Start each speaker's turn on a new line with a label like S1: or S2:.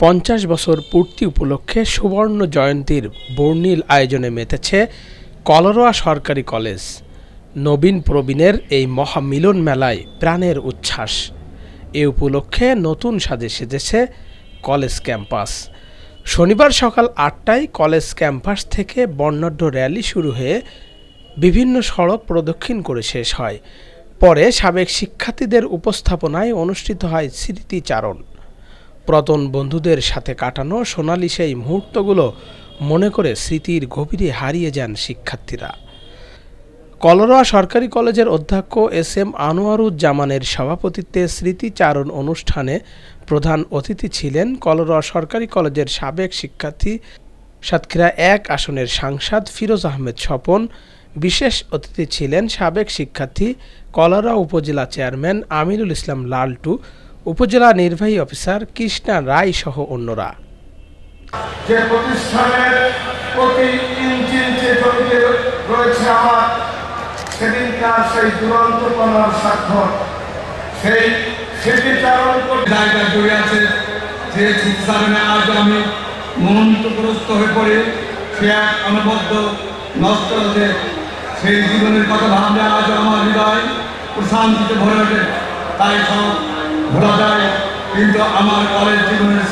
S1: 50 বছর পূর্তি উপলক্ষে সুবর্ণ জয়ন্তীর বর্ণিল আয়োজনে মেতেছে কলারোয়া সরকারি কলেজ। নবীন প্রবীণের এই মহামিলন মেলায় প্রাণের উচ্ছ্বাস। এ উপলক্ষে নতুন সাজে সেজেছে কলেজ ক্যাম্পাস। শনিবার সকাল 8টায় কলেজ ক্যাম্পাস থেকে বর্ণাঢ্য র্যালি শুরু হয়ে বিভিন্ন সড়ক প্রদক্ষিণ করে শেষ হয়। পরে সাবেক শিক্ষার্থীদের উপস্থাপনায় অনুষ্ঠিত হয় স্মৃতিচারণ। প্রতন বন্ধুদের সাথে কাটানো সোনালি সেই মুহূর্তগুলো মনে করে স্মৃতির গভীরে হারিয়ে যান শিক্ষার্থীরা। কলারোয়া সরকারি কলেজের অধ্যক্ষ এস.এম. আনোয়ারুজ্জামানের সভাপতিত্বে স্মৃতিচারণ অনুষ্ঠানে প্রধান অতিথি ছিলেন কলারোয়া সরকারি কলেজের সাবেক শিক্ষার্থী সাতক্ষীরা 1 আসনের সাংসদ ফিরোজ আহমেদ স্বপন। বিশেষ অতিথি ছিলেন সাবেক শিক্ষার্থী কলারোয়া উপজেলা চেয়ারম্যান আমিনুল ইসলাম লালটু, উপজেলা নির্বাহী অফিসার কৃষ্ণা রায় সহ অন্যরা।
S2: যে প্রতিষ্ঠানের প্রতি ইঞ্চি জমিতে রয়েছে আমার সেদিনকার সেই দুরন্তপনার স্বাক্ষর, সেই স্মৃতিচারণ জায়গা জুড়ে আছে। যে স্মৃতিচারণে আজ আমি মনোন্তগ্রস্ত হয়ে পড়ে সে এক অনবদ্য নষ্ট হতে সেই জীবনের কথা ভাবলে আজ আমার হৃদয় প্রশান্তিতে ভরে ওঠে। তাই সব ভোলা যায়, কিন্তু আমার কলেজ জীবনের